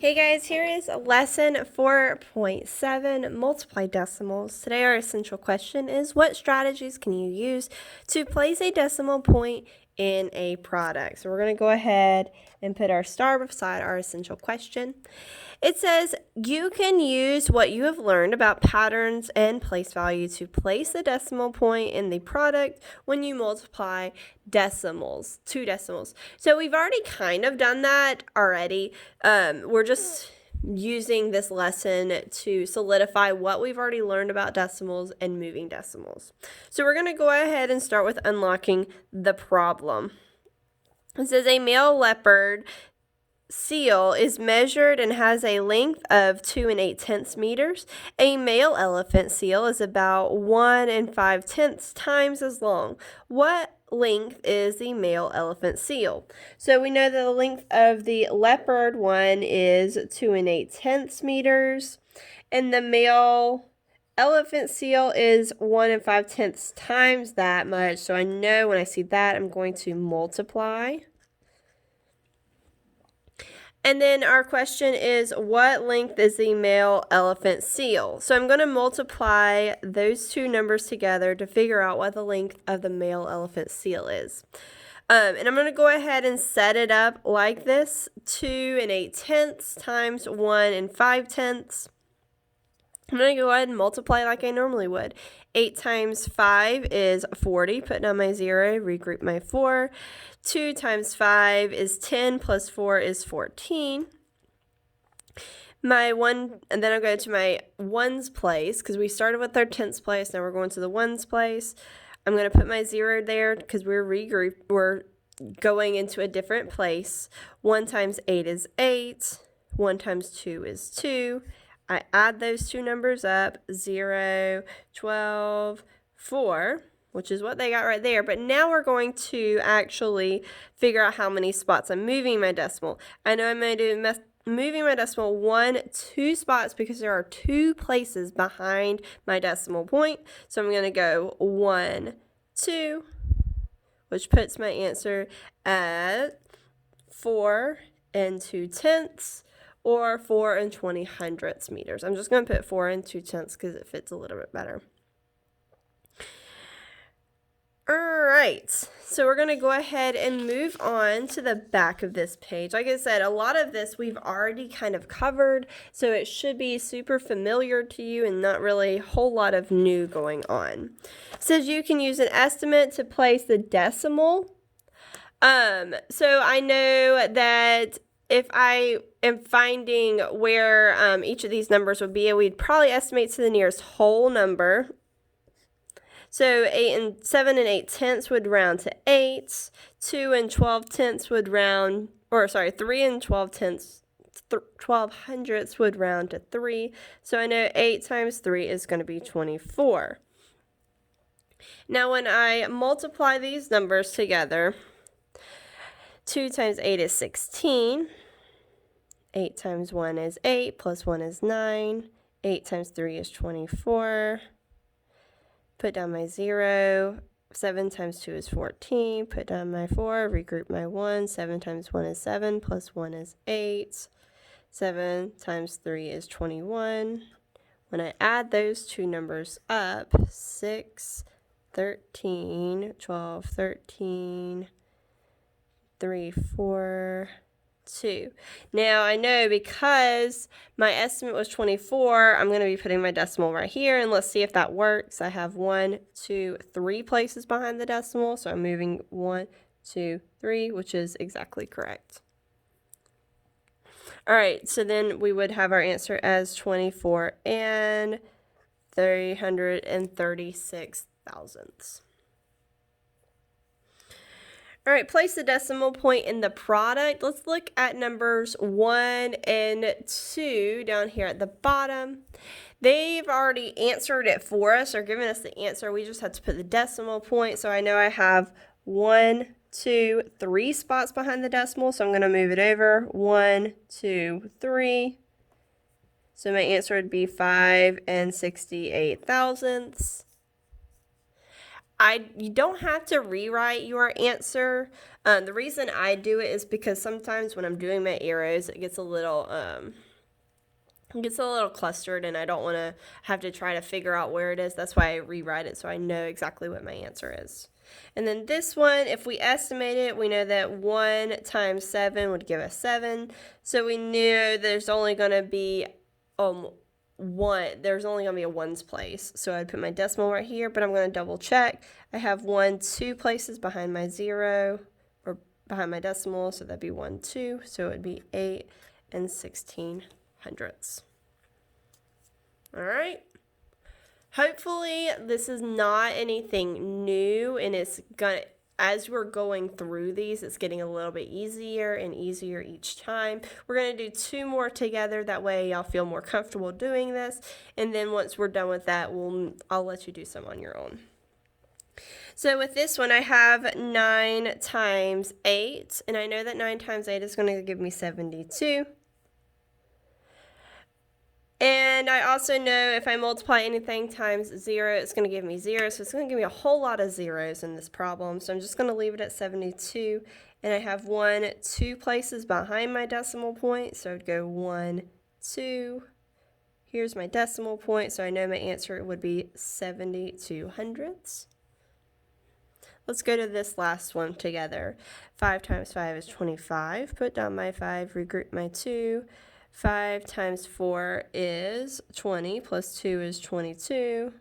Hey guys, here is lesson 4.7 multiply decimals. Today our essential question is, what strategies can you use to place a decimal point in a product? So we're going to go ahead and put our star beside our essential question. It says, you can use what you have learned about patterns and place value to place the decimal point in the product when you multiply decimals, two decimals. So we've already kind of done that already. We're just using this lesson to solidify what we've already learned about decimals and moving decimals. So we're going to go ahead and start with unlocking the problem. It says a male leopard seal is measured and has a length of 2 8/10 meters. A male elephant seal is about 1 5/10 times as long. What length is the male elephant seal? So we know that the length of the leopard one is 2 8/10 meters, and the male elephant seal is 1 5/10 times that much. So I know when I see that, I'm going to multiply. And then our question is, what length is the male elephant seal? So I'm going to multiply those two numbers together to figure out what the length of the male elephant seal is. And I'm going to go ahead and set it up like this: 2 8/10 times 1 5/10. I'm going to go ahead and multiply like I normally would. 8 times 5 is 40. Put down my 0, regroup my 4. 2 times 5 is 10, plus 4 is 14. My 1, and then I'll go to my ones place, because we started with our tenths place. Now we're going to the ones place. I'm going to put my 0 there because we're going into a different place. 1 times 8 is 8. 1 times 2 is 2. I add those two numbers up, 0, 12, 4, which is what they got right there. But now we're going to actually figure out how many spots I'm moving my decimal. I know I'm going to do moving my decimal 2 spots because there are 2 places behind my decimal point. So I'm going to go 1, 2, which puts my answer at 4 2/10. Or 4 20 meters. I'm just going to put 4 2/10 because it fits a little bit better. All right, so we're going to go ahead and move on to the back of this page. Like I said, a lot of this we've already kind of covered, so it should be super familiar to you and not really a whole lot of new going on. It says you can use an estimate to place the decimal. So I know that if I am finding where each of these numbers would be, we'd probably estimate to the nearest whole number. So 7 8/10 would round to 8. 2 12/10 would round, 3 12/12 would round to 3. So I know 8 times 3 is going to be 24. Now when I multiply these numbers together, 2 times 8 is 16. 8 times 1 is 8, plus 1 is 9. 8 times 3 is 24. Put down my 0. 7 times 2 is 14. Put down my 4, regroup my 1. 7 times 1 is 7, plus 1 is 8. 7 times 3 is 21. When I add those two numbers up, 6, 13, 12, 13, 3, 4, 2. Now I know because my estimate was 24, I'm going to be putting my decimal right here, and let's see if that works. I have 1, 2, 3 places behind the decimal, so I'm moving 1, 2, 3, which is exactly correct. All right, so then we would have our answer as 24 336 thousandths. All right, place the decimal point in the product. Let's look at numbers 1 and 2 down here at the bottom. They've already answered it for us or given us the answer. We just had to put the decimal point. So I know I have 1, 2, 3 spots behind the decimal. So I'm going to move it over. 1, 2, 3. So my answer would be 5 68 thousandths. you don't have to rewrite your answer. The reason I do it is because sometimes when I'm doing my arrows, it gets a little clustered, and I don't want to have to try to figure out where it is. That's why I rewrite it so I know exactly what my answer is. And then this one, if we estimate it, we know that 1 times 7 would give us 7. So we knew there's only going to be there's only going to be a ones place. So I'd put my decimal right here, but I'm going to double check. I have 1 2 places behind my 0, or behind my decimal, so that'd be 1 2. So it would be 8 and 16 hundredths. All right. Hopefully this is not anything new, and it's gonna, as we're going through these, it's getting a little bit easier and easier each time. We're going to do 2 more together. That way y'all feel more comfortable doing this. And then once we're done with that, I'll let you do some on your own. So with this one, I have 9 times 8. And I know that 9 times 8 is going to give me 72. And I also know if I multiply anything times 0, it's going to give me 0. So it's going to give me a whole lot of zeros in this problem. So I'm just going to leave it at 72. And I have 1 2 places behind my decimal point. So I'd go 1 2. Here's my decimal point. So I know my answer would be 72 hundredths. Let's go to this last one together. 5 times 5 is 25. Put down my 5, regroup my 2. 5 times 4 is 20, plus 2 is 22.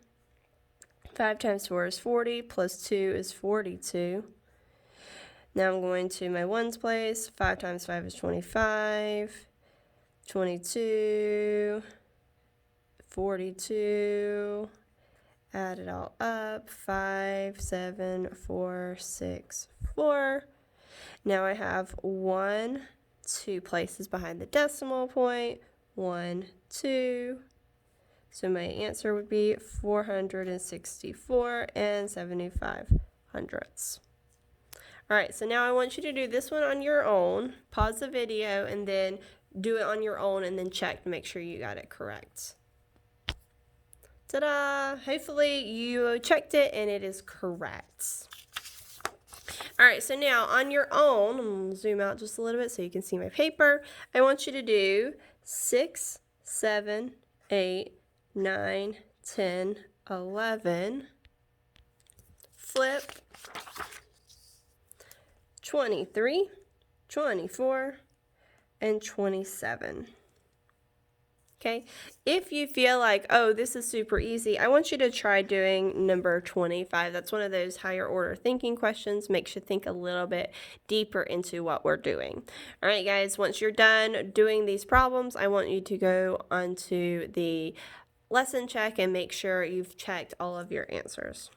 5 times 4 is 40, plus 2 is 42. Now I'm going to my ones place. 5 times 5 is 25. 22. 42. Add it all up. 5, 7, 4, 6, 4. Now I have 1 2 places behind the decimal point. 1 2. So my answer would be 464 and 75 hundredths. All right, so now I want you to do this one on your own. Pause the video and then do it on your own, and then check to make sure you got it correct. Ta-da! Hopefully you checked it and it is correct. All right, so now on your own, I'm going to zoom out just a little bit so you can see my paper. I want you to do 6, 7, 8, 9, 10, 11, flip, 23, 24, and 27. Okay, if you feel like, oh, this is super easy, I want you to try doing number 25. That's one of those higher order thinking questions. Makes you think a little bit deeper into what we're doing. All right, guys, once you're done doing these problems, I want you to go onto the lesson check and make sure you've checked all of your answers.